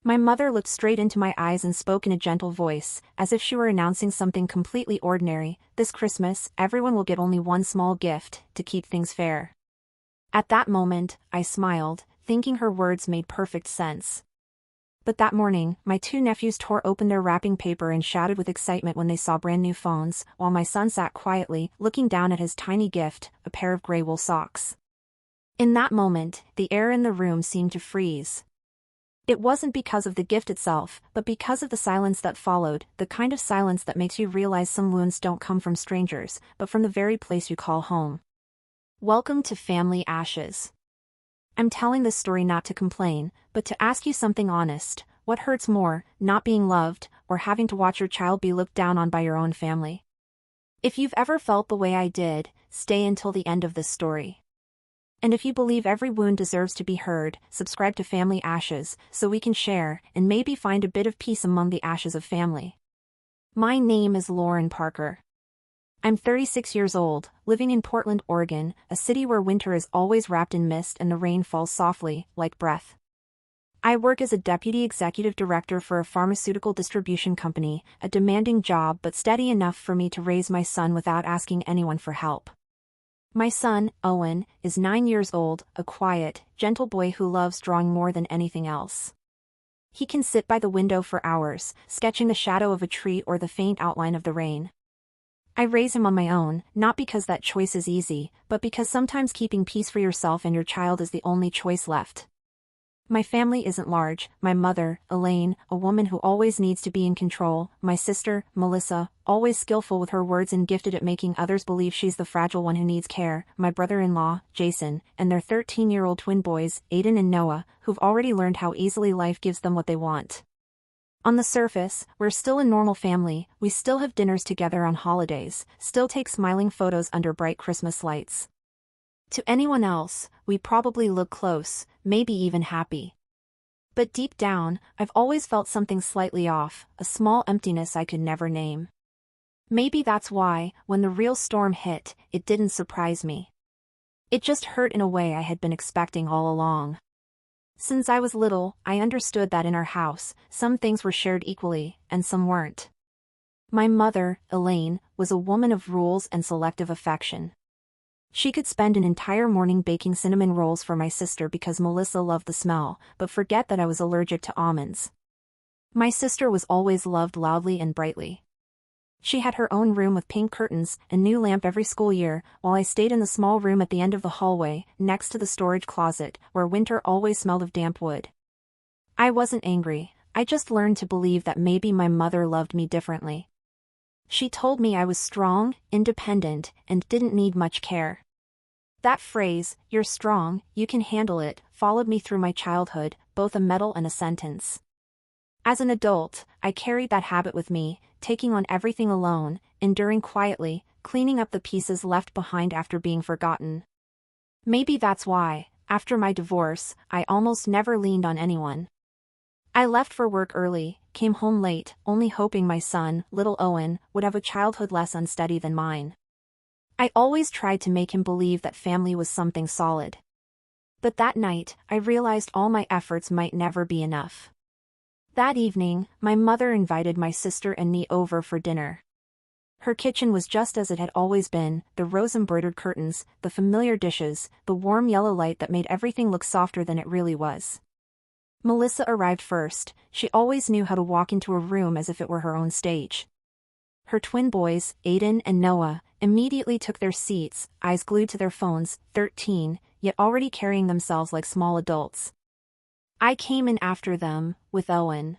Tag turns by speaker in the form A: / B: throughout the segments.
A: My mother looked straight into my eyes and spoke in a gentle voice, as if she were announcing something completely ordinary. This Christmas, everyone will get only one small gift, to keep things fair. At that moment, I smiled, thinking her words made perfect sense. But that morning, my two nephews tore open their wrapping paper and shouted with excitement when they saw brand new phones, while my son sat quietly, looking down at his tiny gift, a pair of gray wool socks. In that moment, the air in the room seemed to freeze. It wasn't because of the gift itself, but because of the silence that followed, the kind of silence that makes you realize some wounds don't come from strangers, but from the very place you call home. Welcome to Family Ashes. I'm telling this story not to complain, but to ask you something honest. What hurts more, not being loved, or having to watch your child be looked down on by your own family? If you've ever felt the way I did, stay until the end of this story. And if you believe every wound deserves to be heard, subscribe to Family Ashes, so we can share, and maybe find a bit of peace among the ashes of family. My name is Lauren Parker. I'm 36 years old, living in Portland, Oregon, a city where winter is always wrapped in mist and the rain falls softly, like breath. I work as a deputy executive director for a pharmaceutical distribution company, a demanding job but steady enough for me to raise my son without asking anyone for help. My son, Owen, is 9 years old, a quiet, gentle boy who loves drawing more than anything else. He can sit by the window for hours, sketching the shadow of a tree or the faint outline of the rain. I raise him on my own, not because that choice is easy, but because sometimes keeping peace for yourself and your child is the only choice left. My family isn't large. My mother, Elaine, a woman who always needs to be in control, my sister, Melissa, always skillful with her words and gifted at making others believe she's the fragile one who needs care, my brother-in-law, Jason, and their 13-year-old twin boys, Aiden and Noah, who've already learned how easily life gives them what they want. On the surface, we're still a normal family. We still have dinners together on holidays, still take smiling photos under bright Christmas lights. To anyone else, we probably look close, maybe even happy. But deep down, I've always felt something slightly off, a small emptiness I could never name. Maybe that's why, when the real storm hit, it didn't surprise me. It just hurt in a way I had been expecting all along. Since I was little, I understood that in our house, some things were shared equally, and some weren't. My mother, Elaine, was a woman of rules and selective affection. She could spend an entire morning baking cinnamon rolls for my sister because Melissa loved the smell, but forget that I was allergic to almonds. My sister was always loved loudly and brightly. She had her own room with pink curtains, a new lamp every school year, while I stayed in the small room at the end of the hallway, next to the storage closet, where winter always smelled of damp wood. I wasn't angry, I just learned to believe that maybe my mother loved me differently. She told me I was strong, independent, and didn't need much care. That phrase, "You're strong, you can handle it," followed me through my childhood, both a medal and a sentence. As an adult, I carried that habit with me, taking on everything alone, enduring quietly, cleaning up the pieces left behind after being forgotten. Maybe that's why, after my divorce, I almost never leaned on anyone. I left for work early, came home late, only hoping my son, little Owen, would have a childhood less unsteady than mine. I always tried to make him believe that family was something solid. But that night, I realized all my efforts might never be enough. That evening, my mother invited my sister and me over for dinner. Her kitchen was just as it had always been, the rose-embroidered curtains, the familiar dishes, the warm yellow light that made everything look softer than it really was. Melissa arrived first. She always knew how to walk into a room as if it were her own stage. Her twin boys, Aiden and Noah, immediately took their seats, eyes glued to their phones, 13, yet already carrying themselves like small adults. I came in after them, with Owen.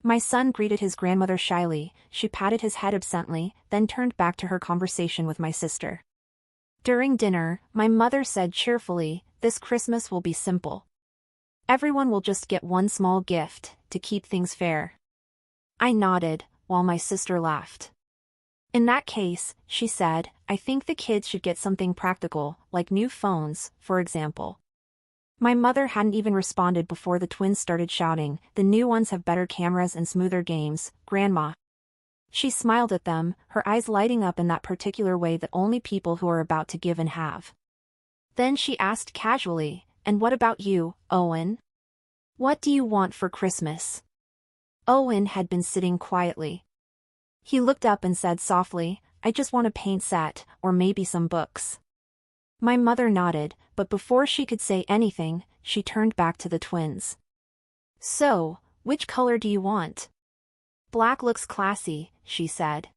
A: My son greeted his grandmother shyly, she patted his head absently, then turned back to her conversation with my sister. During dinner, my mother said cheerfully, "This Christmas will be simple. Everyone will just get one small gift, to keep things fair." I nodded, while my sister laughed. "In that case," she said, "I think the kids should get something practical, like new phones, for example." My mother hadn't even responded before the twins started shouting, "The new ones have better cameras and smoother games, Grandma." She smiled at them, her eyes lighting up in that particular way that only people who are about to give and have. Then she asked casually, "And what about you, Owen? What do you want for Christmas? Owen had been sitting quietly. He looked up and said softly, I just want a paint set, or maybe some books. My mother nodded, but before she could say anything, she turned back to the twins. So, which color do you want? Black looks classy, she said.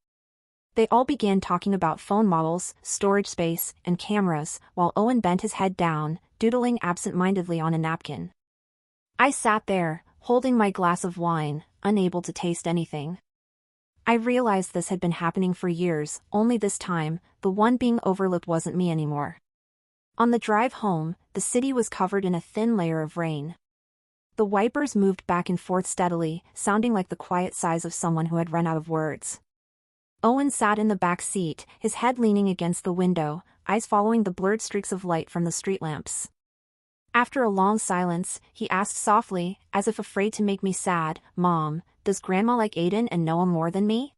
A: They all began talking about phone models, storage space, and cameras, while Owen bent his head down, doodling absent-mindedly on a napkin. I sat there, holding my glass of wine, unable to taste anything. I realized this had been happening for years, only this time, the one being overlooked wasn't me anymore. On the drive home, the city was covered in a thin layer of rain. The wipers moved back and forth steadily, sounding like the quiet sighs of someone who had run out of words. Owen sat in the back seat, his head leaning against the window, eyes following the blurred streaks of light from the street lamps. After a long silence, he asked softly, as if afraid to make me sad, Mom, does Grandma like Aiden and Noah more than me?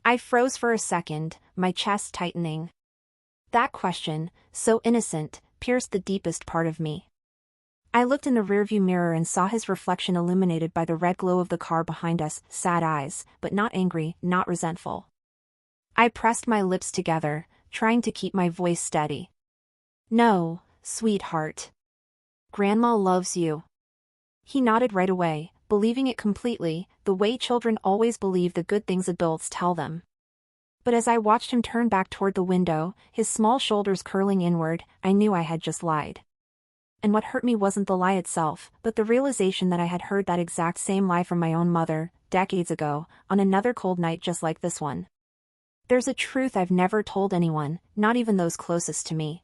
A: I froze for a second, my chest tightening. That question, so innocent, pierced the deepest part of me. I looked in the rearview mirror and saw his reflection illuminated by the red glow of the car behind us, sad eyes, but not angry, not resentful. I pressed my lips together, trying to keep my voice steady. No, sweetheart. Grandma loves you. He nodded right away, believing it completely, the way children always believe the good things adults tell them. But as I watched him turn back toward the window, his small shoulders curling inward, I knew I had just lied. And what hurt me wasn't the lie itself, but the realization that I had heard that exact same lie from my own mother, decades ago, on another cold night just like this one. There's a truth I've never told anyone, not even those closest to me.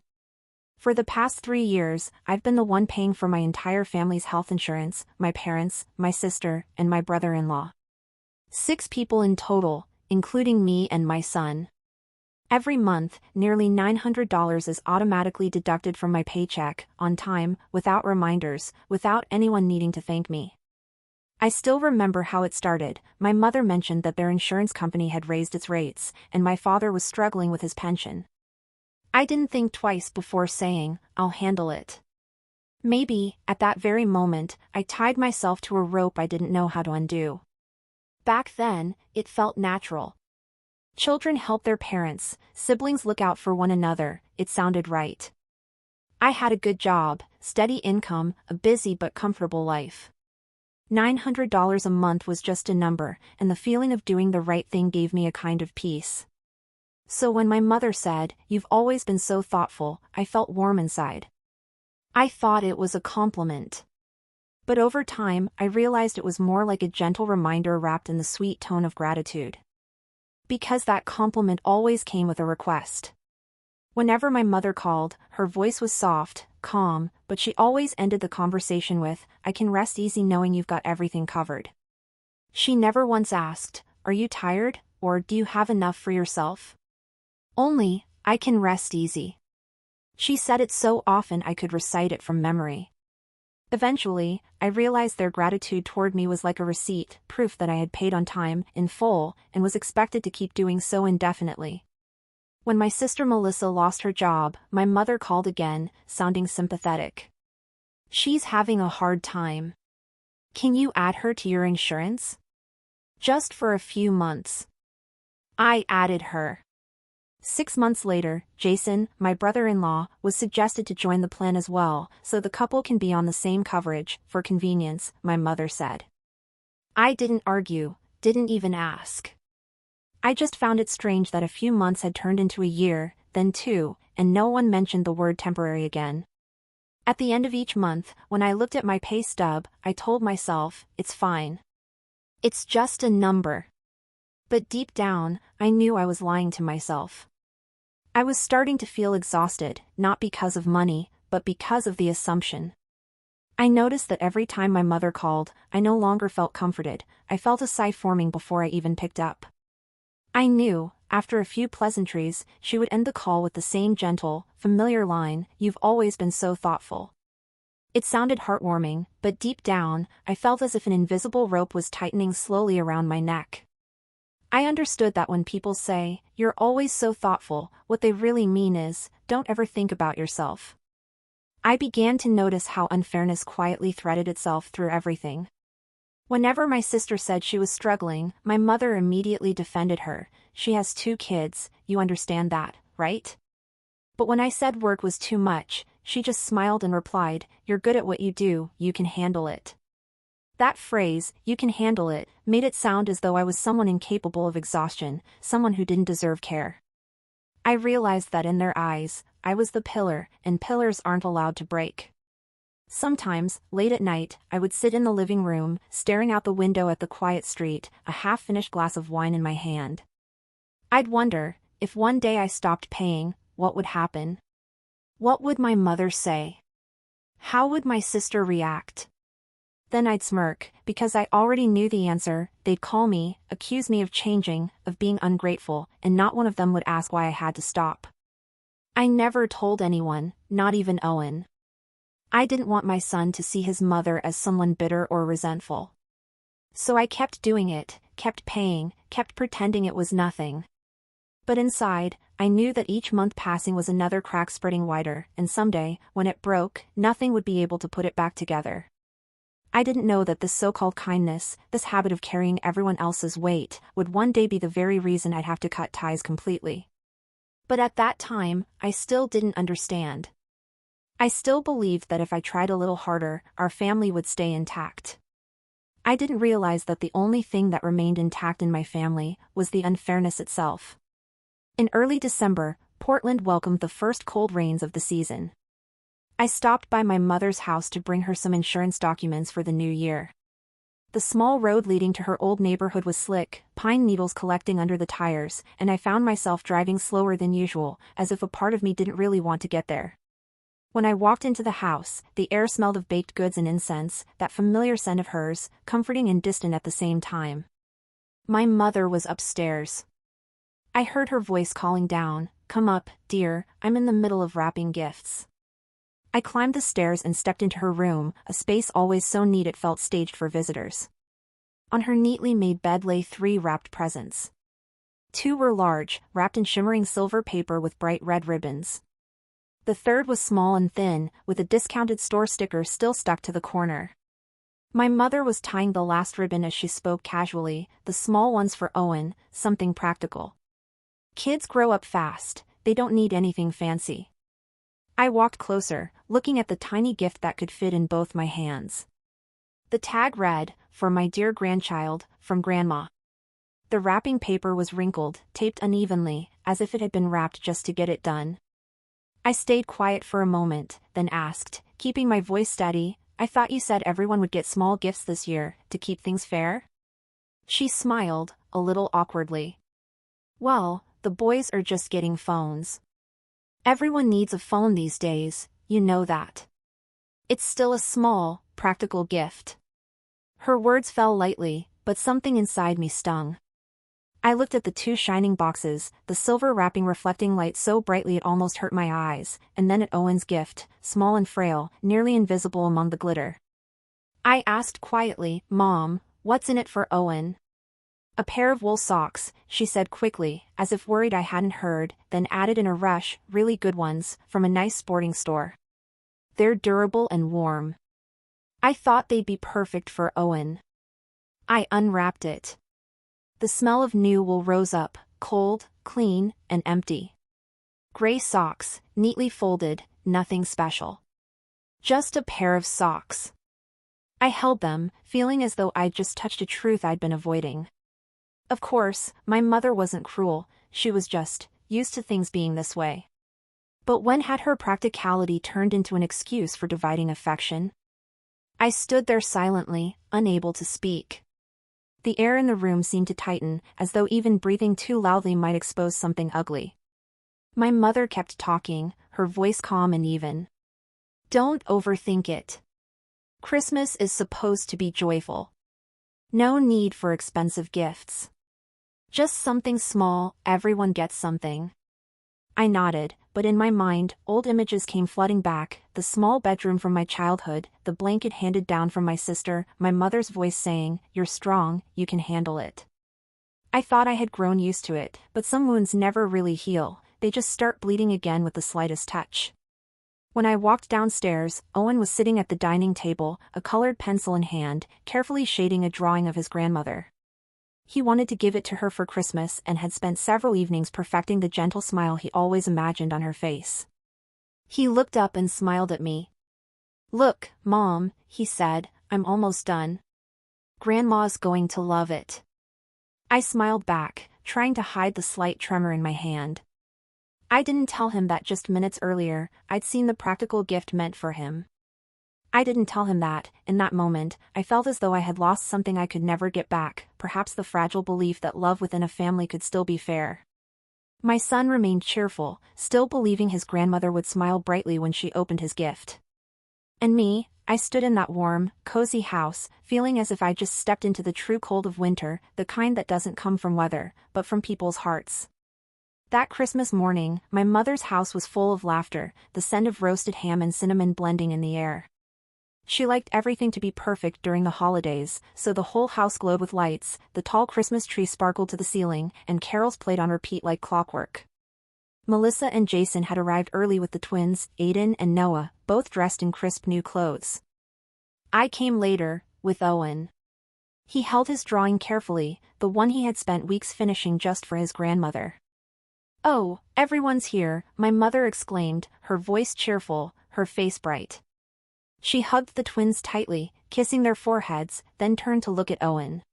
A: For the past 3 years, I've been the one paying for my entire family's health insurance, my parents, my sister, and my brother-in-law. 6 people in total, including me and my son. Every month, nearly $900 is automatically deducted from my paycheck, on time, without reminders, without anyone needing to thank me. I still remember how it started. My mother mentioned that their insurance company had raised its rates, and my father was struggling with his pension. I didn't think twice before saying, I'll handle it. Maybe, at that very moment, I tied myself to a rope I didn't know how to undo. Back then, it felt natural. Children help their parents, siblings look out for one another, it sounded right. I had a good job, steady income, a busy but comfortable life. $900 a month was just a number, and the feeling of doing the right thing gave me a kind of peace. So when my mother said, "You've always been so thoughtful," I felt warm inside. I thought it was a compliment. But over time, I realized it was more like a gentle reminder wrapped in the sweet tone of gratitude. Because that compliment always came with a request. Whenever my mother called, her voice was soft, calm, but she always ended the conversation with, "I can rest easy knowing you've got everything covered." She never once asked, "Are you tired?" or "Do you have enough for yourself?" Only, "I can rest easy." She said it so often I could recite it from memory. Eventually, I realized their gratitude toward me was like a receipt, proof that I had paid on time, in full, and was expected to keep doing so indefinitely. When my sister Melissa lost her job, my mother called again, sounding sympathetic. "She's having a hard time. Can you add her to your insurance? Just for a few months." I added her. 6 months later, Jason, my brother-in-law, was suggested to join the plan as well, so the couple can be on the same coverage, for convenience, my mother said. I didn't argue, didn't even ask. I just found it strange that a few months had turned into a year, then 2, and no one mentioned the word temporary again. At the end of each month, when I looked at my pay stub, I told myself, it's fine. It's just a number. But deep down, I knew I was lying to myself. I was starting to feel exhausted, not because of money, but because of the assumption. I noticed that every time my mother called, I no longer felt comforted, I felt a sigh forming before I even picked up. I knew, after a few pleasantries, she would end the call with the same gentle, familiar line, "You've always been so thoughtful." It sounded heartwarming, but deep down, I felt as if an invisible rope was tightening slowly around my neck. I understood that when people say, "You're always so thoughtful," what they really mean is, "Don't ever think about yourself." I began to notice how unfairness quietly threaded itself through everything. Whenever my sister said she was struggling, my mother immediately defended her. She has 2 kids, you understand that, right? But when I said work was too much, she just smiled and replied, you're good at what you do, you can handle it. That phrase, you can handle it, made it sound as though I was someone incapable of exhaustion, someone who didn't deserve care. I realized that in their eyes, I was the pillar, and pillars aren't allowed to break. Sometimes, late at night, I would sit in the living room, staring out the window at the quiet street, a half-finished glass of wine in my hand. I'd wonder, if one day I stopped paying, what would happen? What would my mother say? How would my sister react? Then I'd smirk, because I already knew the answer. They'd call me, accuse me of changing, of being ungrateful, and not one of them would ask why I had to stop. I never told anyone, not even Owen. I didn't want my son to see his mother as someone bitter or resentful. So I kept doing it, kept paying, kept pretending it was nothing. But inside, I knew that each month passing was another crack spreading wider, and someday, when it broke, nothing would be able to put it back together. I didn't know that this so-called kindness, this habit of carrying everyone else's weight, would one day be the very reason I'd have to cut ties completely. But at that time, I still didn't understand. I still believed that if I tried a little harder, our family would stay intact. I didn't realize that the only thing that remained intact in my family was the unfairness itself. In early December, Portland welcomed the first cold rains of the season. I stopped by my mother's house to bring her some insurance documents for the new year. The small road leading to her old neighborhood was slick, pine needles collecting under the tires, and I found myself driving slower than usual, as if a part of me didn't really want to get there. When I walked into the house, the air smelled of baked goods and incense, that familiar scent of hers, comforting and distant at the same time. My mother was upstairs. I heard her voice calling down, "Come up, dear, I'm in the middle of wrapping gifts." I climbed the stairs and stepped into her room, a space always so neat it felt staged for visitors. On her neatly made bed lay 3 wrapped presents. 2 were large, wrapped in shimmering silver paper with bright red ribbons. The third was small and thin, with a discounted store sticker still stuck to the corner. My mother was tying the last ribbon as she spoke casually, the small ones for Owen, something practical. Kids grow up fast, they don't need anything fancy. I walked closer, looking at the tiny gift that could fit in both my hands. The tag read, "For my dear grandchild, from Grandma." The wrapping paper was wrinkled, taped unevenly, as if it had been wrapped just to get it done. I stayed quiet for a moment, then asked, keeping my voice steady, "I thought you said everyone would get small gifts this year, to keep things fair?" She smiled, a little awkwardly. "Well, the boys are just getting phones. Everyone needs a phone these days, you know that. It's still a small, practical gift." Her words fell lightly, but something inside me stung. I looked at the 2 shining boxes, the silver wrapping reflecting light so brightly it almost hurt my eyes, and then at Owen's gift, small and frail, nearly invisible among the glitter. I asked quietly, "Mom, what's in it for Owen?" "A pair of wool socks," she said quickly, as if worried I hadn't heard, then added in a rush, "really good ones, from a nice sporting store. They're durable and warm. I thought they'd be perfect for Owen." I unwrapped it. The smell of new wool rose up, cold, clean, and empty. Gray socks, neatly folded, nothing special. Just a pair of socks. I held them, feeling as though I'd just touched a truth I'd been avoiding. Of course, my mother wasn't cruel, she was just used to things being this way. But when had her practicality turned into an excuse for dividing affection? I stood there silently, unable to speak. The air in the room seemed to tighten, as though even breathing too loudly might expose something ugly. My mother kept talking, her voice calm and even. "Don't overthink it. Christmas is supposed to be joyful. No need for expensive gifts. Just something small, everyone gets something." I nodded, but in my mind, old images came flooding back, the small bedroom from my childhood, the blanket handed down from my sister, my mother's voice saying, "You're strong, you can handle it." I thought I had grown used to it, but some wounds never really heal, they just start bleeding again with the slightest touch. When I walked downstairs, Owen was sitting at the dining table, a colored pencil in hand, carefully shading a drawing of his grandmother. He wanted to give it to her for Christmas and had spent several evenings perfecting the gentle smile he always imagined on her face. He looked up and smiled at me. "Look, Mom," he said, "I'm almost done. Grandma's going to love it." I smiled back, trying to hide the slight tremor in my hand. I didn't tell him that just minutes earlier, I'd seen the practical gift meant for him. I didn't tell him that, in that moment, I felt as though I had lost something I could never get back, perhaps the fragile belief that love within a family could still be fair. My son remained cheerful, still believing his grandmother would smile brightly when she opened his gift. And me, I stood in that warm, cozy house, feeling as if I'd just stepped into the true cold of winter, the kind that doesn't come from weather, but from people's hearts. That Christmas morning, my mother's house was full of laughter, the scent of roasted ham and cinnamon blending in the air. She liked everything to be perfect during the holidays, so the whole house glowed with lights, the tall Christmas tree sparkled to the ceiling, and carols played on repeat like clockwork. Melissa and Jason had arrived early with the twins, Aiden and Noah, both dressed in crisp new clothes. I came later, with Owen. He held his drawing carefully, the one he had spent weeks finishing just for his grandmother. "Oh, everyone's here," my mother exclaimed, her voice cheerful, her face bright. She hugged the twins tightly, kissing their foreheads, then turned to look at Owen.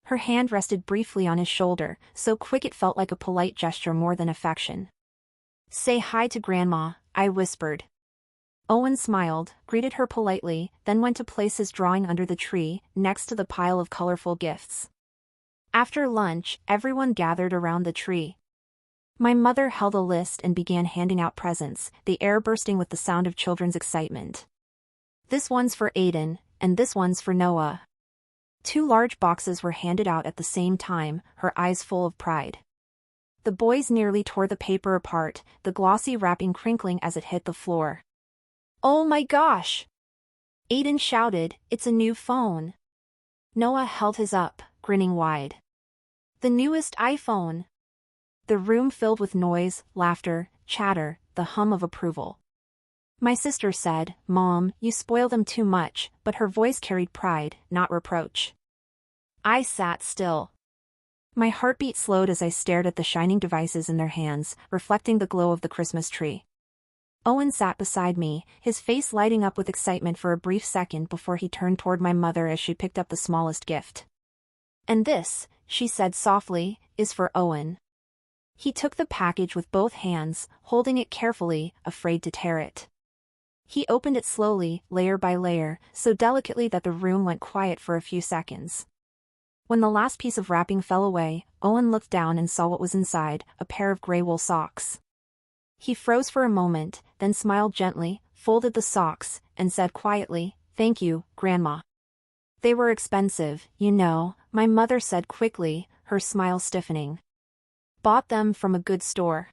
A: Her hand rested briefly on his shoulder, so quick it felt like a polite gesture more than affection. "Say hi to Grandma," I whispered. Owen smiled, greeted her politely, then went to place his drawing under the tree, next to the pile of colorful gifts. After lunch, everyone gathered around the tree. My mother held a list and began handing out presents, the air bursting with the sound of children's excitement. "This one's for Aiden, and this one's for Noah." 2 large boxes were handed out at the same time, her eyes full of pride. The boys nearly tore the paper apart, the glossy wrapping crinkling as it hit the floor. "Oh my gosh!" Aiden shouted, "It's a new phone." Noah held his up, grinning wide. "The newest iPhone." The room filled with noise, laughter, chatter, the hum of approval. My sister said, "Mom, you spoil them too much," but her voice carried pride, not reproach. I sat still. My heartbeat slowed as I stared at the shining devices in their hands, reflecting the glow of the Christmas tree. Owen sat beside me, his face lighting up with excitement for a brief second before he turned toward my mother as she picked up the smallest gift. "And this," she said softly, "is for Owen." He took the package with both hands, holding it carefully, afraid to tear it. He opened it slowly, layer by layer, so delicately that the room went quiet for a few seconds. When the last piece of wrapping fell away, Owen looked down and saw what was inside, a pair of gray wool socks. He froze for a moment, then smiled gently, folded the socks, and said quietly, "Thank you, Grandma." "They were expensive, you know," my mother said quickly, her smile stiffening. "Bought them from a good store.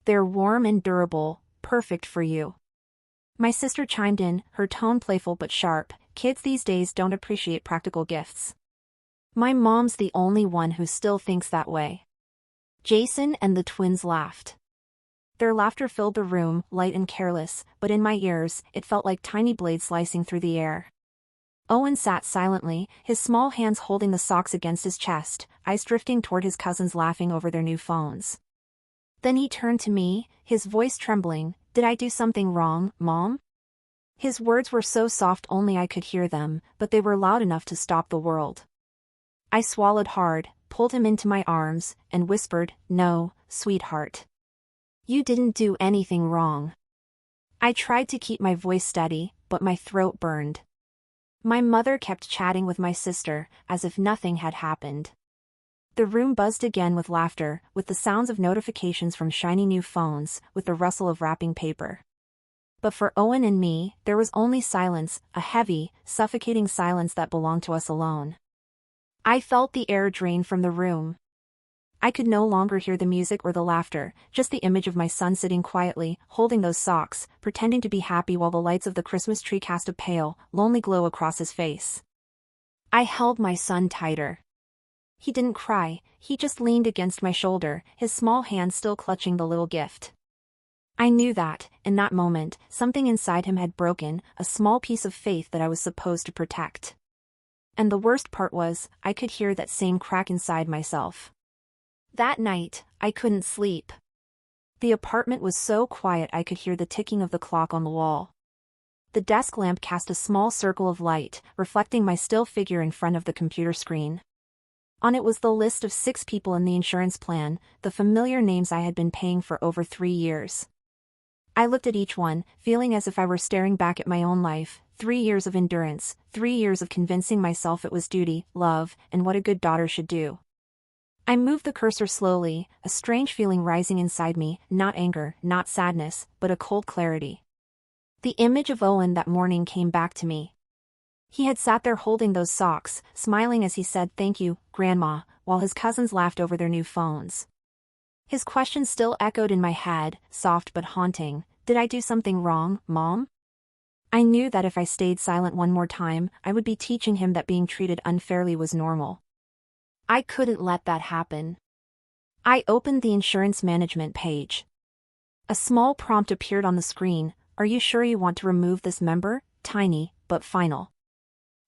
A: They're warm and durable, perfect for you." My sister chimed in, her tone playful but sharp, "Kids these days don't appreciate practical gifts." My mom's the only one who still thinks that way. Jason and the twins laughed. Their laughter filled the room, light and careless, but in my ears, it felt like tiny blades slicing through the air. Owen sat silently, his small hands holding the socks against his chest, eyes drifting toward his cousins laughing over their new phones. Then he turned to me, his voice trembling, "Did I do something wrong, Mom?" His words were so soft only I could hear them, but they were loud enough to stop the world. I swallowed hard, pulled him into my arms, and whispered, "No, sweetheart. You didn't do anything wrong." I tried to keep my voice steady, but my throat burned. My mother kept chatting with my sister, as if nothing had happened. The room buzzed again with laughter, with the sounds of notifications from shiny new phones, with the rustle of wrapping paper. But for Owen and me, there was only silence, a heavy, suffocating silence that belonged to us alone. I felt the air drain from the room. I could no longer hear the music or the laughter, just the image of my son sitting quietly, holding those socks, pretending to be happy while the lights of the Christmas tree cast a pale, lonely glow across his face. I held my son tighter. He didn't cry, he just leaned against my shoulder, his small hand still clutching the little gift. I knew that, in that moment, something inside him had broken, a small piece of faith that I was supposed to protect. And the worst part was, I could hear that same crack inside myself. That night, I couldn't sleep. The apartment was so quiet I could hear the ticking of the clock on the wall. The desk lamp cast a small circle of light, reflecting my still figure in front of the computer screen. On it was the list of 6 people in the insurance plan, the familiar names I had been paying for over 3 years. I looked at each one, feeling as if I were staring back at my own life, 3 years of endurance, 3 years of convincing myself it was duty, love, and what a good daughter should do. I moved the cursor slowly, a strange feeling rising inside me, not anger, not sadness, but a cold clarity. The image of Owen that morning came back to me. He had sat there holding those socks, smiling as he said "Thank you, Grandma," while his cousins laughed over their new phones. His question still echoed in my head, soft but haunting. Did I do something wrong, Mom? I knew that if I stayed silent one more time, I would be teaching him that being treated unfairly was normal. I couldn't let that happen. I opened the insurance management page. A small prompt appeared on the screen. Are you sure you want to remove this member? Tiny, but final.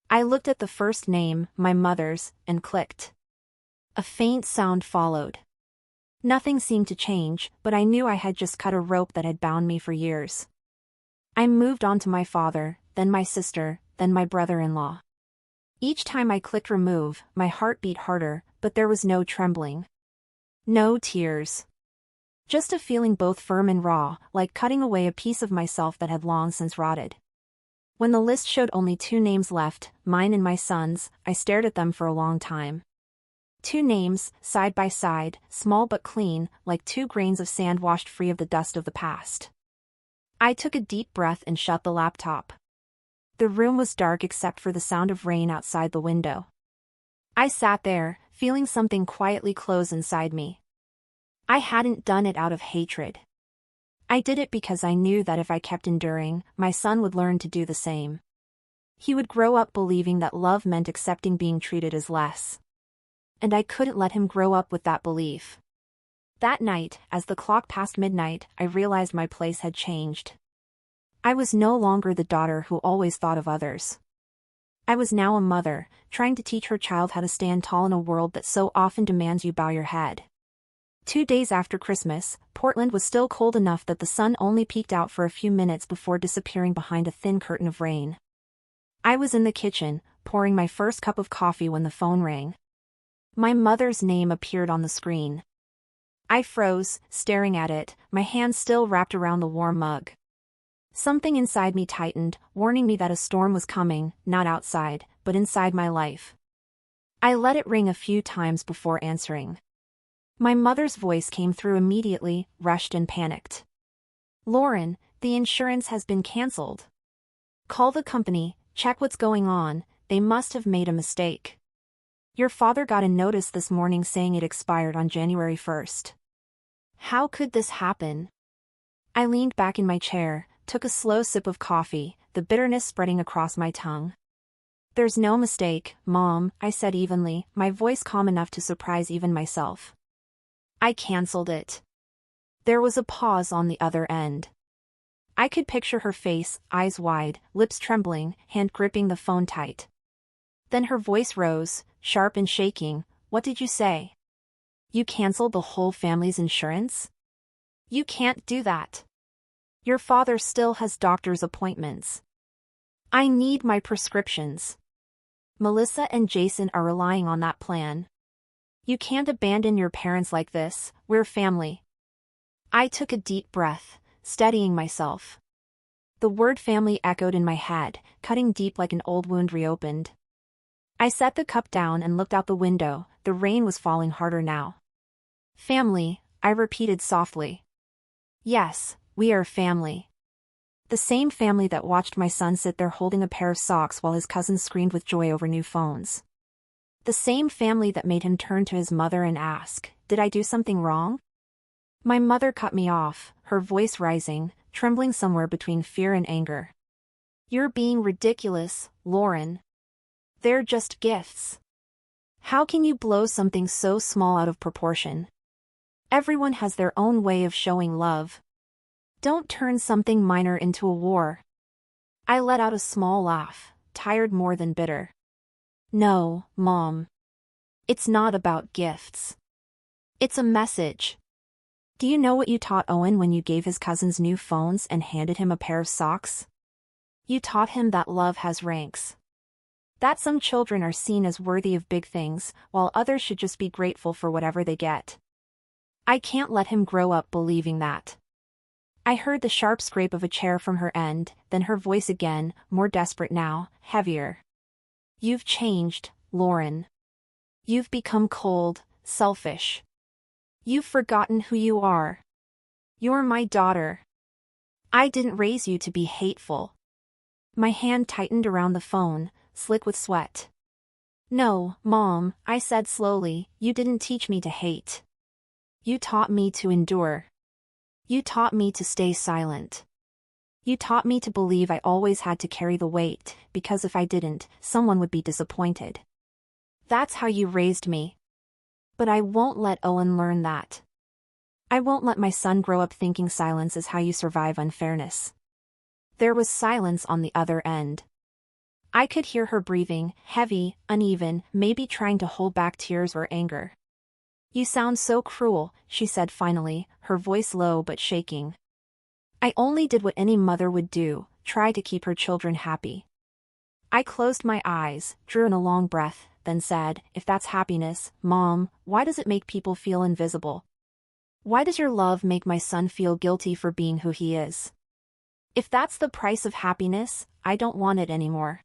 A: I looked at the first name, my mother's, and clicked. A faint sound followed. Nothing seemed to change, but I knew I had just cut a rope that had bound me for years. I moved on to my father, then my sister, then my brother-in-law. Each time I clicked remove, my heart beat harder, but there was no trembling. No tears. Just a feeling both firm and raw, like cutting away a piece of myself that had long since rotted. When the list showed only 2 names left, mine and my son's, I stared at them for a long time. 2 names, side by side, small but clean, like 2 grains of sand washed free of the dust of the past. I took a deep breath and shut the laptop. The room was dark except for the sound of rain outside the window. I sat there, feeling something quietly close inside me. I hadn't done it out of hatred. I did it because I knew that if I kept enduring, my son would learn to do the same. He would grow up believing that love meant accepting being treated as less. And I couldn't let him grow up with that belief. That night, as the clock passed midnight, I realized my place had changed. I was no longer the daughter who always thought of others. I was now a mother, trying to teach her child how to stand tall in a world that so often demands you bow your head. 2 days after Christmas, Portland was still cold enough that the sun only peeked out for a few minutes before disappearing behind a thin curtain of rain. I was in the kitchen, pouring my first cup of coffee when the phone rang. My mother's name appeared on the screen. I froze, staring at it, my hand still wrapped around the warm mug. Something inside me tightened, warning me that a storm was coming, not outside, but inside my life. I let it ring a few times before answering. My mother's voice came through immediately, rushed and panicked. "Lauren, the insurance has been canceled. Call the company, check what's going on, they must have made a mistake. Your father got a notice this morning saying it expired on January 1st. How could this happen?" I leaned back in my chair, took a slow sip of coffee, the bitterness spreading across my tongue. "There's no mistake, Mom," I said evenly, my voice calm enough to surprise even myself. "I canceled it." There was a pause on the other end. I could picture her face, eyes wide, lips trembling, hand gripping the phone tight. Then her voice rose, sharp and shaking. "What did you say? You canceled the whole family's insurance? You can't do that. Your father still has doctor's appointments. I need my prescriptions. Melissa and Jason are relying on that plan. You can't abandon your parents like this, we're family." I took a deep breath, steadying myself. The word family echoed in my head, cutting deep like an old wound reopened. I set the cup down and looked out the window, the rain was falling harder now. "Family," I repeated softly. "Yes, we are family. The same family that watched my son sit there holding a pair of socks while his cousins screamed with joy over new phones. The same family that made him turn to his mother and ask, 'Did I do something wrong?'" My mother cut me off, her voice rising, trembling somewhere between fear and anger. "You're being ridiculous, Lauren. They're just gifts. How can you blow something so small out of proportion? Everyone has their own way of showing love. Don't turn something minor into a war. I let out a small laugh, tired more than bitter. No, Mom. It's not about gifts. It's a message. Do you know what you taught Owen when you gave his cousins new phones and handed him a pair of socks? You taught him that love has ranks. That some children are seen as worthy of big things, while others should just be grateful for whatever they get. I can't let him grow up believing that. I heard the sharp scrape of a chair from her end, then her voice again, more desperate now, heavier. You've changed, Lauren. You've become cold, selfish. You've forgotten who you are. You're my daughter. I didn't raise you to be hateful. My hand tightened around the phone, slick with sweat. No, Mom, I said slowly, you didn't teach me to hate. You taught me to endure. You taught me to stay silent. You taught me to believe I always had to carry the weight, because if I didn't, someone would be disappointed. That's how you raised me. But I won't let Owen learn that. I won't let my son grow up thinking silence is how you survive unfairness. There was silence on the other end. I could hear her breathing, heavy, uneven, maybe trying to hold back tears or anger. You sound so cruel, she said finally, her voice low but shaking. I only did what any mother would do, try to keep her children happy. I closed my eyes, drew in a long breath, then said, if that's happiness, Mom, why does it make people feel invisible? Why does your love make my son feel guilty for being who he is? If that's the price of happiness, I don't want it anymore.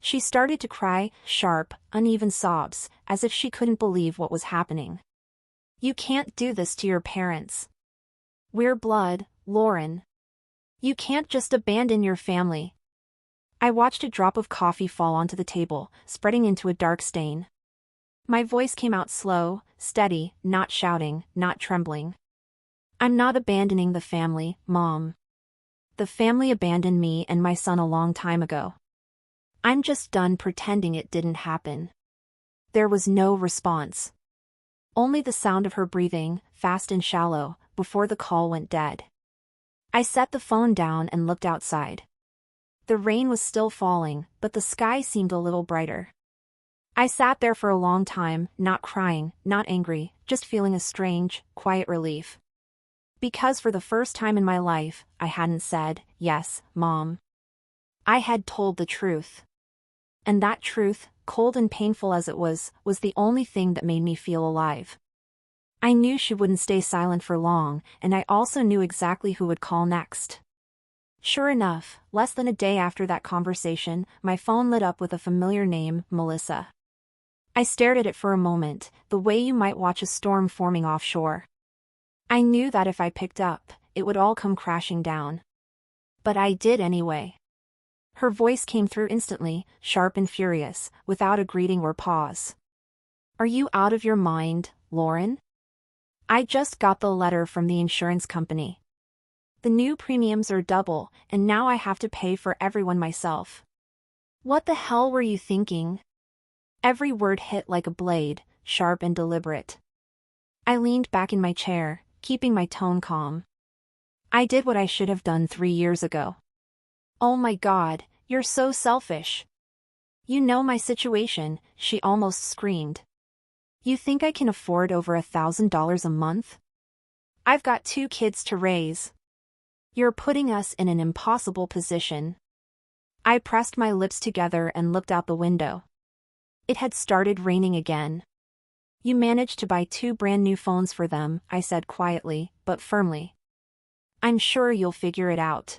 A: She started to cry, sharp, uneven sobs, as if she couldn't believe what was happening. You can't do this to your parents. We're blood, Lauren. You can't just abandon your family. I watched a drop of coffee fall onto the table, spreading into a dark stain. My voice came out slow, steady, not shouting, not trembling. I'm not abandoning the family, Mom. The family abandoned me and my son a long time ago. I'm just done pretending it didn't happen. There was no response. Only the sound of her breathing, fast and shallow, before the call went dead. I set the phone down and looked outside. The rain was still falling, but the sky seemed a little brighter. I sat there for a long time, not crying, not angry, just feeling a strange, quiet relief. Because for the first time in my life, I hadn't said, yes, Mom. I had told the truth. And that truth, cold and painful as it was the only thing that made me feel alive. I knew she wouldn't stay silent for long, and I also knew exactly who would call next. Sure enough, less than a day after that conversation, my phone lit up with a familiar name, Melissa. I stared at it for a moment, the way you might watch a storm forming offshore. I knew that if I picked up, it would all come crashing down. But I did anyway. Her voice came through instantly, sharp and furious, without a greeting or pause. Are you out of your mind, Lauren? I just got the letter from the insurance company. The new premiums are double, and now I have to pay for everyone myself. What the hell were you thinking? Every word hit like a blade, sharp and deliberate. I leaned back in my chair, keeping my tone calm. I did what I should have done 3 years ago. Oh my God, you're so selfish. You know my situation, she almost screamed. You think I can afford over $1,000 a month? I've got 2 kids to raise. You're putting us in an impossible position. I pressed my lips together and looked out the window. It had started raining again. You managed to buy 2 brand new phones for them, I said quietly, but firmly. I'm sure you'll figure it out.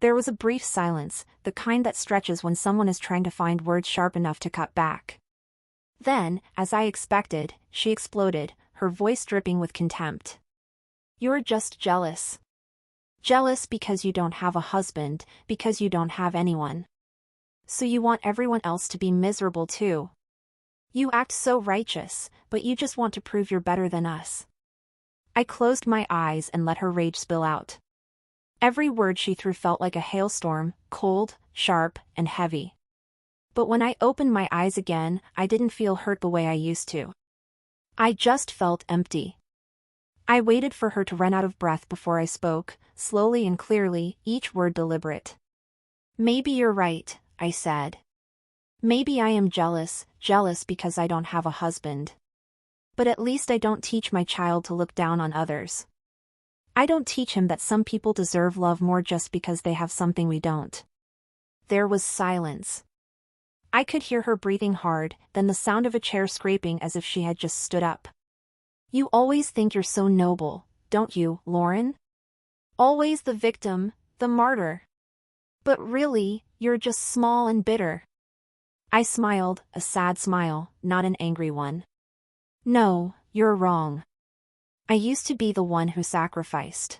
A: There was a brief silence, the kind that stretches when someone is trying to find words sharp enough to cut back. Then, as I expected, she exploded, her voice dripping with contempt. You're just jealous. Jealous because you don't have a husband, because you don't have anyone. So you want everyone else to be miserable too. You act so righteous, but you just want to prove you're better than us. I closed my eyes and let her rage spill out. Every word she threw felt like a hailstorm, cold, sharp, and heavy. But when I opened my eyes again, I didn't feel hurt the way I used to. I just felt empty. I waited for her to run out of breath before I spoke, slowly and clearly, each word deliberate. Maybe you're right, I said. Maybe I am jealous because I don't have a husband. But at least I don't teach my child to look down on others. I don't teach him that some people deserve love more just because they have something we don't. There was silence. I could hear her breathing hard, then the sound of a chair scraping as if she had just stood up. You always think you're so noble, don't you, Lauren? Always the victim, the martyr. But really, you're just small and bitter. I smiled, a sad smile, not an angry one. No, you're wrong. I used to be the one who sacrificed.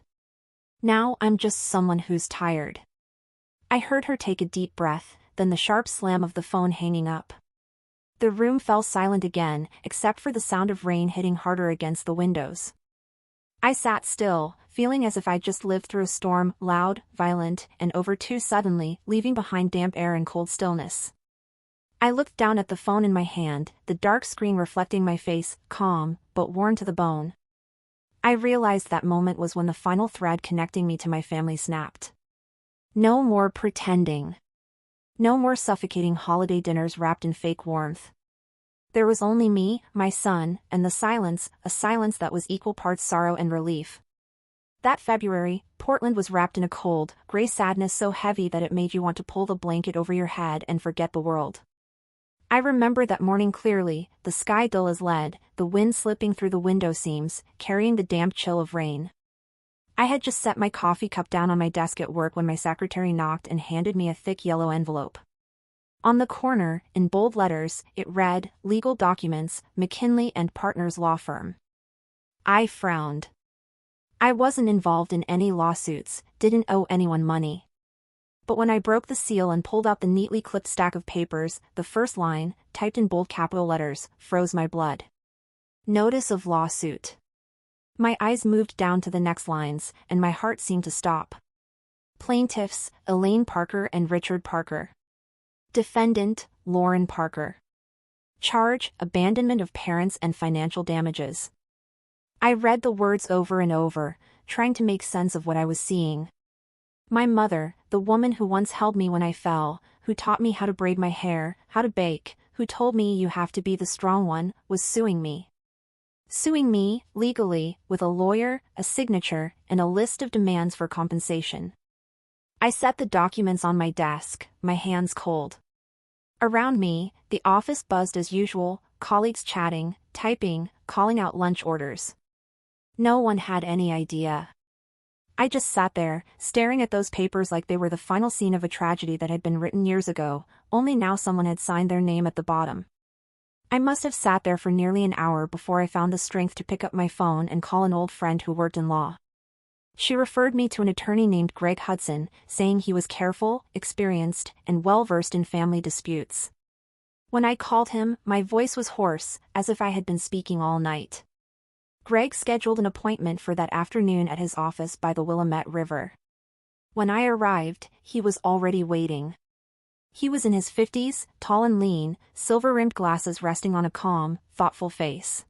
A: Now I'm just someone who's tired. I heard her take a deep breath, then the sharp slam of the phone hanging up. The room fell silent again, except for the sound of rain hitting harder against the windows. I sat still, feeling as if I'd just lived through a storm, loud, violent, and over too suddenly, leaving behind damp air and cold stillness. I looked down at the phone in my hand, the dark screen reflecting my face, calm, but worn to the bone. I realized that moment was when the final thread connecting me to my family snapped. No more pretending. No more suffocating holiday dinners wrapped in fake warmth. There was only me, my son, and the silence, a silence that was equal parts sorrow and relief. That February, Portland was wrapped in a cold, gray sadness so heavy that it made you want to pull the blanket over your head and forget the world. I remember that morning clearly, the sky dull as lead, the wind slipping through the window seams, carrying the damp chill of rain. I had just set my coffee cup down on my desk at work when my secretary knocked and handed me a thick yellow envelope. On the corner, in bold letters, it read, Legal Documents, McKinley and Partners Law Firm. I frowned. I wasn't involved in any lawsuits, didn't owe anyone money. But when I broke the seal and pulled out the neatly clipped stack of papers, the first line, typed in bold capital letters, froze my blood. Notice of lawsuit. My eyes moved down to the next lines, and my heart seemed to stop. Plaintiffs, Elaine Parker and Richard Parker. Defendant, Lauren Parker. Charge, abandonment of parents and financial damages. I read the words over and over, trying to make sense of what I was seeing. My mother, the woman who once held me when I fell, who taught me how to braid my hair, how to bake, who told me you have to be the strong one, was suing me. Suing me, legally, with a lawyer, a signature, and a list of demands for compensation. I set the documents on my desk, my hands cold. Around me, the office buzzed as usual, colleagues chatting, typing, calling out lunch orders. No one had any idea. I just sat there, staring at those papers like they were the final scene of a tragedy that had been written years ago, only now someone had signed their name at the bottom. I must have sat there for nearly an hour before I found the strength to pick up my phone and call an old friend who worked in law. She referred me to an attorney named Greg Hudson, saying he was careful, experienced, and well-versed in family disputes. When I called him, my voice was hoarse, as if I had been speaking all night. Greg scheduled an appointment for that afternoon at his office by the Willamette River. When I arrived, he was already waiting. He was in his 50s, tall and lean, silver-rimmed glasses resting on a calm, thoughtful face.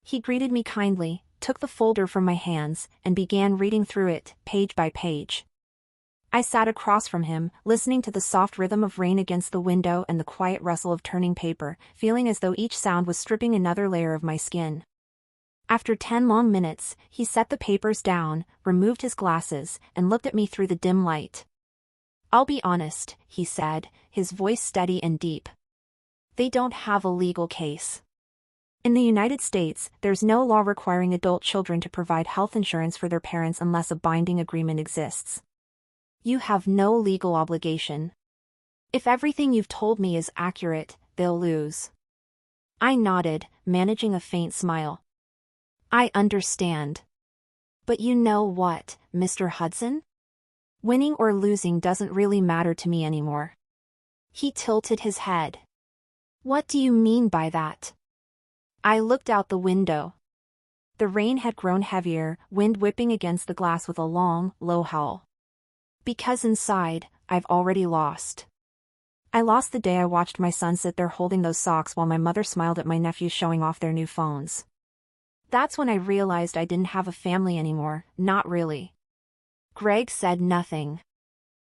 A: He greeted me kindly, took the folder from my hands, and began reading through it, page by page. I sat across from him, listening to the soft rhythm of rain against the window and the quiet rustle of turning paper, feeling as though each sound was stripping another layer of my skin. After 10 long minutes, he set the papers down, removed his glasses, and looked at me through the dim light. I'll be honest, he said, his voice steady and deep. They don't have a legal case. In the United States, there's no law requiring adult children to provide health insurance for their parents unless a binding agreement exists. You have no legal obligation. If everything you've told me is accurate, they'll lose. I nodded, managing a faint smile. I understand. But you know what, Mr. Hudson? Winning or losing doesn't really matter to me anymore. He tilted his head. What do you mean by that? I looked out the window. The rain had grown heavier, wind whipping against the glass with a long, low howl. Because inside, I've already lost. I lost the day I watched my son sit there holding those socks while my mother smiled at my nephews showing off their new phones. That's when I realized I didn't have a family anymore, not really. Greg said nothing.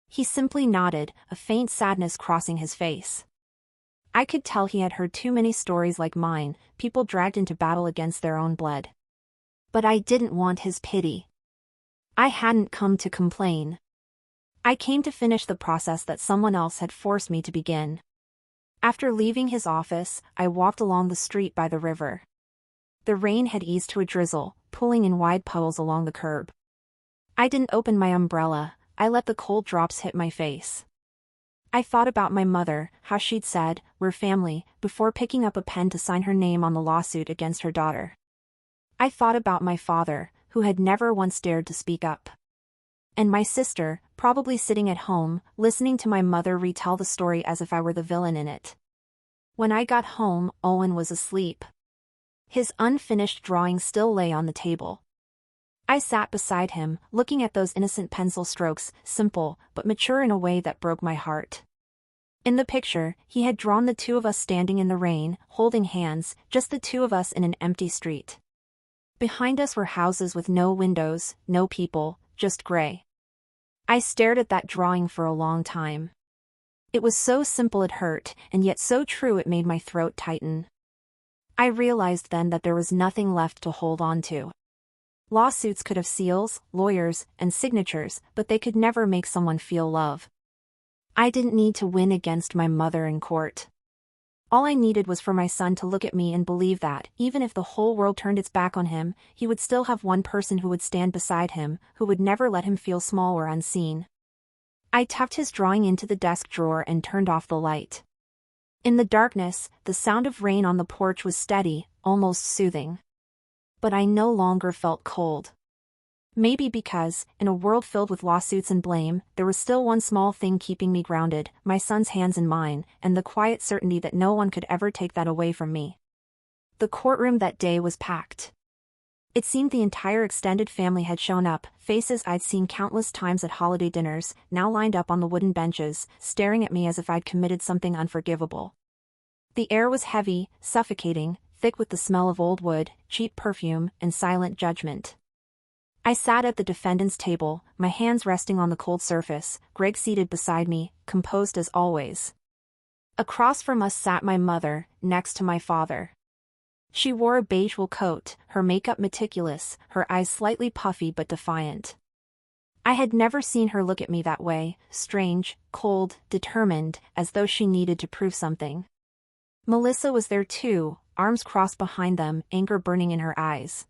A: He simply nodded, a faint sadness crossing his face. I could tell he had heard too many stories like mine, people dragged into battle against their own blood. But I didn't want his pity. I hadn't come to complain. I came to finish the process that someone else had forced me to begin. After leaving his office, I walked along the street by the river. The rain had eased to a drizzle, pulling in wide puddles along the curb. I didn't open my umbrella, I let the cold drops hit my face. I thought about my mother, how she'd said, "We're family," before picking up a pen to sign her name on the lawsuit against her daughter. I thought about my father, who had never once dared to speak up. And my sister, probably sitting at home, listening to my mother retell the story as if I were the villain in it. When I got home, Owen was asleep. His unfinished drawing still lay on the table. I sat beside him, looking at those innocent pencil strokes, simple, but mature in a way that broke my heart. In the picture, he had drawn the two of us standing in the rain, holding hands, just the two of us in an empty street. Behind us were houses with no windows, no people, just gray. I stared at that drawing for a long time. It was so simple it hurt, and yet so true it made my throat tighten. I realized then that there was nothing left to hold on to. Lawsuits could have seals, lawyers, and signatures, but they could never make someone feel love. I didn't need to win against my mother in court. All I needed was for my son to look at me and believe that, even if the whole world turned its back on him, he would still have one person who would stand beside him, who would never let him feel small or unseen. I tucked his drawing into the desk drawer and turned off the light. In the darkness, the sound of rain on the porch was steady, almost soothing. But I no longer felt cold. Maybe because, in a world filled with lawsuits and blame, there was still one small thing keeping me grounded, my son's hands in mine, and the quiet certainty that no one could ever take that away from me. The courtroom that day was packed. It seemed the entire extended family had shown up, faces I'd seen countless times at holiday dinners, now lined up on the wooden benches, staring at me as if I'd committed something unforgivable. The air was heavy, suffocating, thick with the smell of old wood, cheap perfume, and silent judgment. I sat at the defendant's table, my hands resting on the cold surface, Greg seated beside me, composed as always. Across from us sat my mother, next to my father. She wore a beige wool coat, her makeup meticulous, her eyes slightly puffy but defiant. I had never seen her look at me that way, strange, cold, determined, as though she needed to prove something. Melissa was there too, arms crossed behind them, anger burning in her eyes.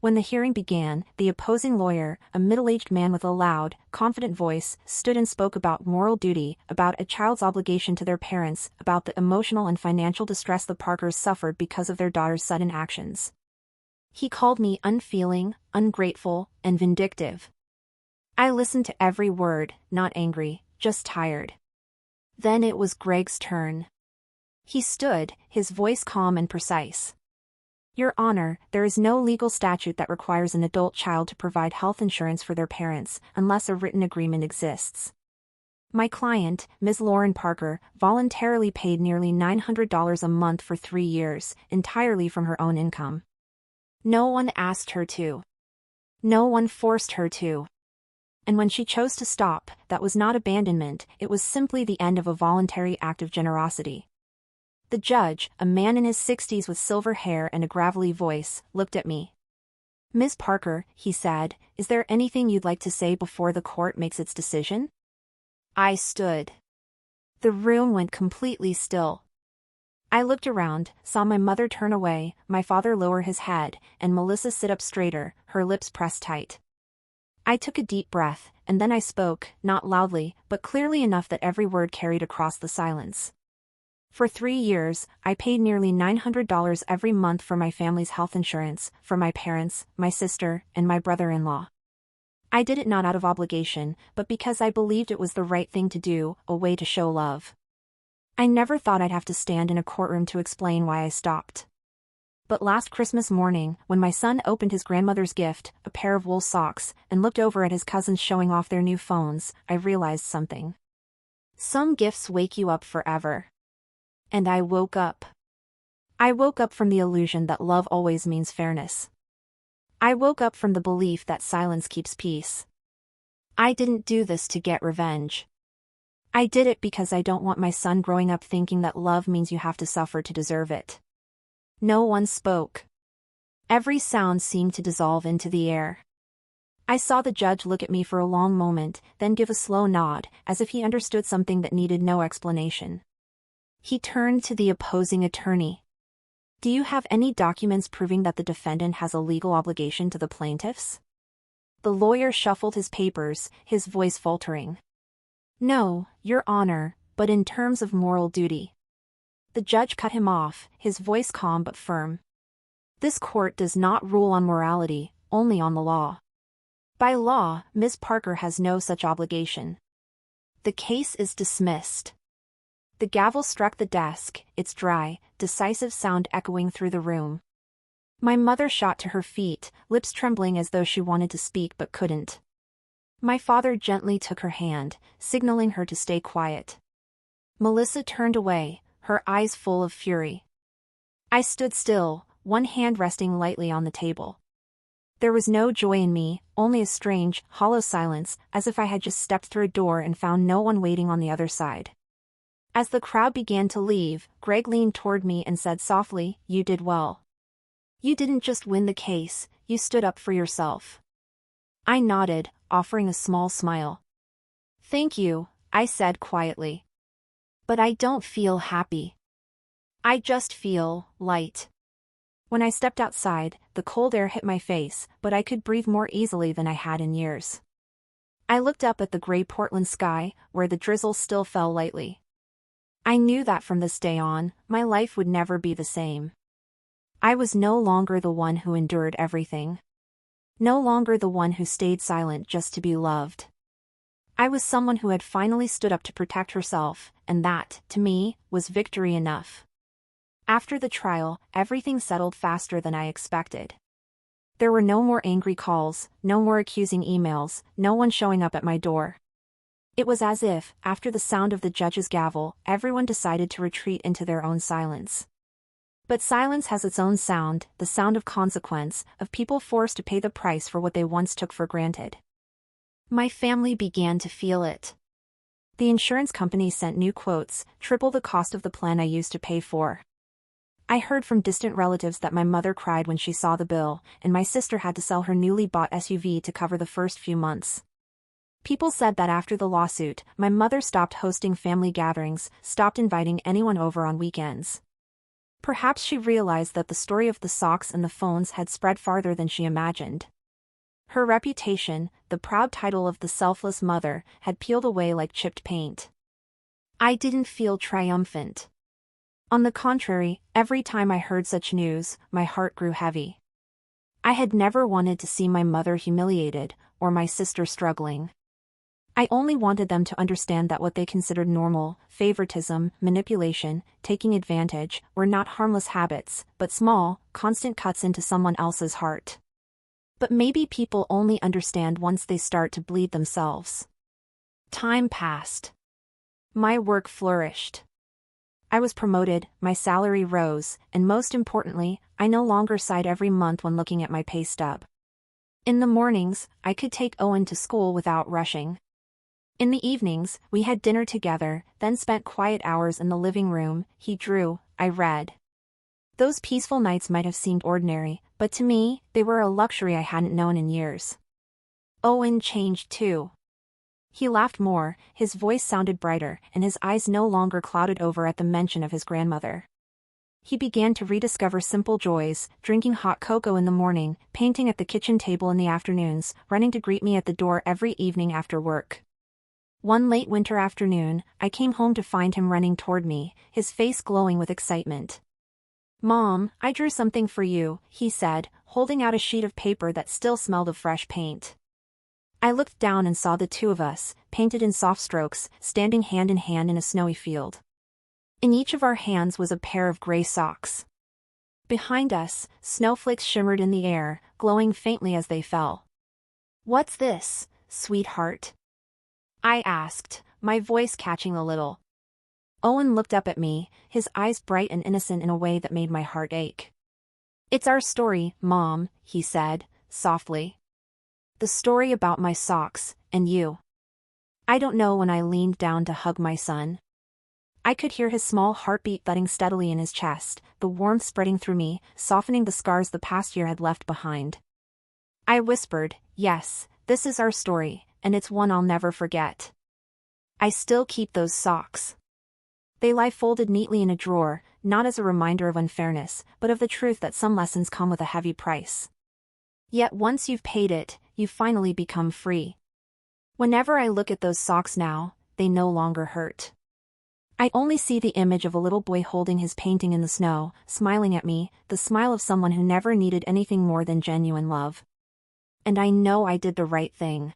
A: When the hearing began, the opposing lawyer, a middle-aged man with a loud, confident voice, stood and spoke about moral duty, about a child's obligation to their parents, about the emotional and financial distress the Parkers suffered because of their daughter's sudden actions. He called me unfeeling, ungrateful, and vindictive. I listened to every word, not angry, just tired. Then it was Greg's turn. He stood, his voice calm and precise. "Your Honor, there is no legal statute that requires an adult child to provide health insurance for their parents, unless a written agreement exists. My client, Ms. Lauren Parker, voluntarily paid nearly $900 a month for 3 years, entirely from her own income. No one asked her to. No one forced her to. And when she chose to stop, that was not abandonment, it was simply the end of a voluntary act of generosity." The judge, a man in his 60s with silver hair and a gravelly voice, looked at me. "Ms. Parker," he said, "is there anything you'd like to say before the court makes its decision?" I stood. The room went completely still. I looked around, saw my mother turn away, my father lower his head, and Melissa sit up straighter, her lips pressed tight. I took a deep breath, and then I spoke, not loudly, but clearly enough that every word carried across the silence. For 3 years, I paid nearly $900 every month for my family's health insurance, for my parents, my sister, and my brother-in-law. I did it not out of obligation, but because I believed it was the right thing to do, a way to show love. I never thought I'd have to stand in a courtroom to explain why I stopped. But last Christmas morning, when my son opened his grandmother's gift, a pair of wool socks, and looked over at his cousins showing off their new phones, I realized something. Some gifts wake you up forever. And I woke up. I woke up from the illusion that love always means fairness. I woke up from the belief that silence keeps peace. I didn't do this to get revenge. I did it because I don't want my son growing up thinking that love means you have to suffer to deserve it. No one spoke. Every sound seemed to dissolve into the air. I saw the judge look at me for a long moment, then give a slow nod, as if he understood something that needed no explanation. He turned to the opposing attorney. Do you have any documents proving that the defendant has a legal obligation to the plaintiffs? The lawyer shuffled his papers, his voice faltering. No, Your Honor, but in terms of moral duty. The judge cut him off, his voice calm but firm. This court does not rule on morality, only on the law. By law, Ms. Parker has no such obligation. The case is dismissed. The gavel struck the desk, its dry, decisive sound echoing through the room. My mother shot to her feet, lips trembling as though she wanted to speak but couldn't. My father gently took her hand, signaling her to stay quiet. Melissa turned away, her eyes full of fury. I stood still, one hand resting lightly on the table. There was no joy in me, only a strange, hollow silence, as if I had just stepped through a door and found no one waiting on the other side. As the crowd began to leave, Greg leaned toward me and said softly, "You did well. You didn't just win the case, you stood up for yourself." I nodded, offering a small smile. "Thank you," I said quietly. "But I don't feel happy. I just feel light." When I stepped outside, the cold air hit my face, but I could breathe more easily than I had in years. I looked up at the gray Portland sky, where the drizzle still fell lightly. I knew that from this day on, my life would never be the same. I was no longer the one who endured everything. No longer the one who stayed silent just to be loved. I was someone who had finally stood up to protect herself, and that, to me, was victory enough. After the trial, everything settled faster than I expected. There were no more angry calls, no more accusing emails, no one showing up at my door. It was as if, after the sound of the judge's gavel, everyone decided to retreat into their own silence. But silence has its own sound, the sound of consequence, of people forced to pay the price for what they once took for granted. My family began to feel it. The insurance company sent new quotes, triple the cost of the plan I used to pay for. I heard from distant relatives that my mother cried when she saw the bill, and my sister had to sell her newly bought SUV to cover the first few months. People said that after the lawsuit, my mother stopped hosting family gatherings, stopped inviting anyone over on weekends. Perhaps she realized that the story of the socks and the phones had spread farther than she imagined. Her reputation, the proud title of the selfless mother, had peeled away like chipped paint. I didn't feel triumphant. On the contrary, every time I heard such news, my heart grew heavy. I had never wanted to see my mother humiliated, or my sister struggling. I only wanted them to understand that what they considered normal, favoritism, manipulation, taking advantage, were not harmless habits, but small, constant cuts into someone else's heart. But maybe people only understand once they start to bleed themselves. Time passed. My work flourished. I was promoted, my salary rose, and most importantly, I no longer sighed every month when looking at my pay stub. In the mornings, I could take Owen to school without rushing. In the evenings, we had dinner together, then spent quiet hours in the living room. He drew, I read. Those peaceful nights might have seemed ordinary, but to me, they were a luxury I hadn't known in years. Owen changed too. He laughed more, his voice sounded brighter, and his eyes no longer clouded over at the mention of his grandmother. He began to rediscover simple joys, drinking hot cocoa in the morning, painting at the kitchen table in the afternoons, running to greet me at the door every evening after work. One late winter afternoon, I came home to find him running toward me, his face glowing with excitement. "Mom, I drew something for you," he said, holding out a sheet of paper that still smelled of fresh paint. I looked down and saw the two of us, painted in soft strokes, standing hand in hand in a snowy field. In each of our hands was a pair of gray socks. Behind us, snowflakes shimmered in the air, glowing faintly as they fell. "What's this, sweetheart?" I asked, my voice catching a little. Owen looked up at me, his eyes bright and innocent in a way that made my heart ache. "It's our story, Mom," he said, softly. "The story about my socks, and you." I don't know when I leaned down to hug my son. I could hear his small heartbeat thudding steadily in his chest, the warmth spreading through me, softening the scars the past year had left behind. I whispered, "Yes, this is our story, and it's one I'll never forget. I still keep those socks. They lie folded neatly in a drawer, not as a reminder of unfairness, but of the truth that some lessons come with a heavy price. Yet once you've paid it, you finally become free. Whenever I look at those socks now, they no longer hurt. I only see the image of a little boy holding his painting in the snow, smiling at me, the smile of someone who never needed anything more than genuine love. And I know I did the right thing.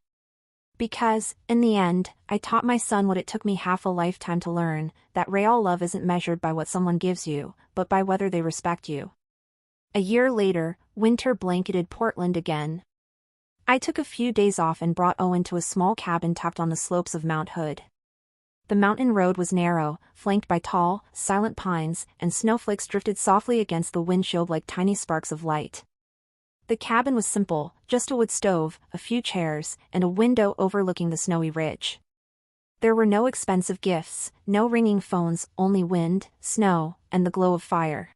A: Because, in the end, I taught my son what it took me half a lifetime to learn, that real love isn't measured by what someone gives you, but by whether they respect you." A year later, winter blanketed Portland again. I took a few days off and brought Owen to a small cabin tucked on the slopes of Mount Hood. The mountain road was narrow, flanked by tall, silent pines, and snowflakes drifted softly against the windshield like tiny sparks of light. The cabin was simple, just a wood stove, a few chairs, and a window overlooking the snowy ridge. There were no expensive gifts, no ringing phones, only wind, snow, and the glow of fire.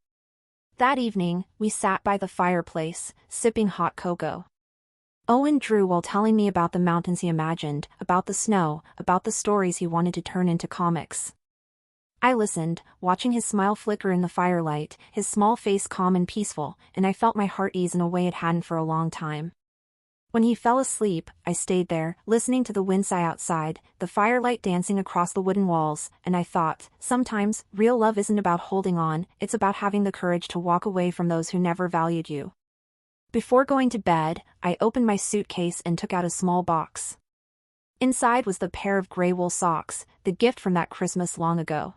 A: That evening, we sat by the fireplace, sipping hot cocoa. Owen drew while telling me about the mountains he imagined, about the snow, about the stories he wanted to turn into comics. I listened, watching his smile flicker in the firelight, his small face calm and peaceful, and I felt my heart ease in a way it hadn't for a long time. When he fell asleep, I stayed there, listening to the wind sigh outside, the firelight dancing across the wooden walls, and I thought, sometimes, real love isn't about holding on, it's about having the courage to walk away from those who never valued you. Before going to bed, I opened my suitcase and took out a small box. Inside was the pair of gray wool socks, the gift from that Christmas long ago.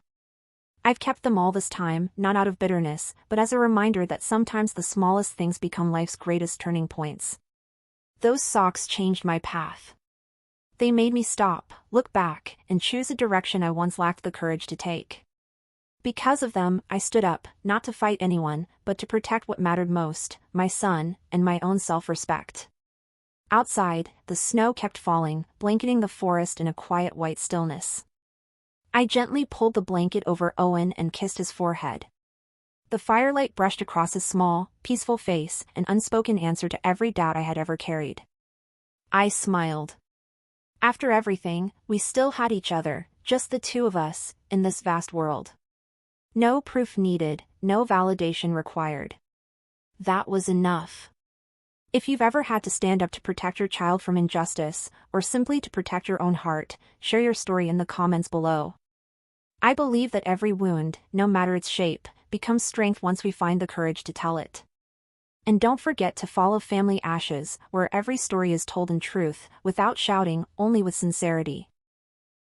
A: I've kept them all this time, not out of bitterness, but as a reminder that sometimes the smallest things become life's greatest turning points. Those socks changed my path. They made me stop, look back, and choose a direction I once lacked the courage to take. Because of them, I stood up, not to fight anyone, but to protect what mattered most, my son, and my own self-respect. Outside, the snow kept falling, blanketing the forest in a quiet white stillness. I gently pulled the blanket over Owen and kissed his forehead. The firelight brushed across his small, peaceful face, an unspoken answer to every doubt I had ever carried. I smiled. After everything, we still had each other, just the two of us, in this vast world. No proof needed, no validation required. That was enough. If you've ever had to stand up to protect your child from injustice, or simply to protect your own heart, share your story in the comments below. I believe that every wound, no matter its shape, becomes strength once we find the courage to tell it. And don't forget to follow Family Ashes, where every story is told in truth, without shouting, only with sincerity.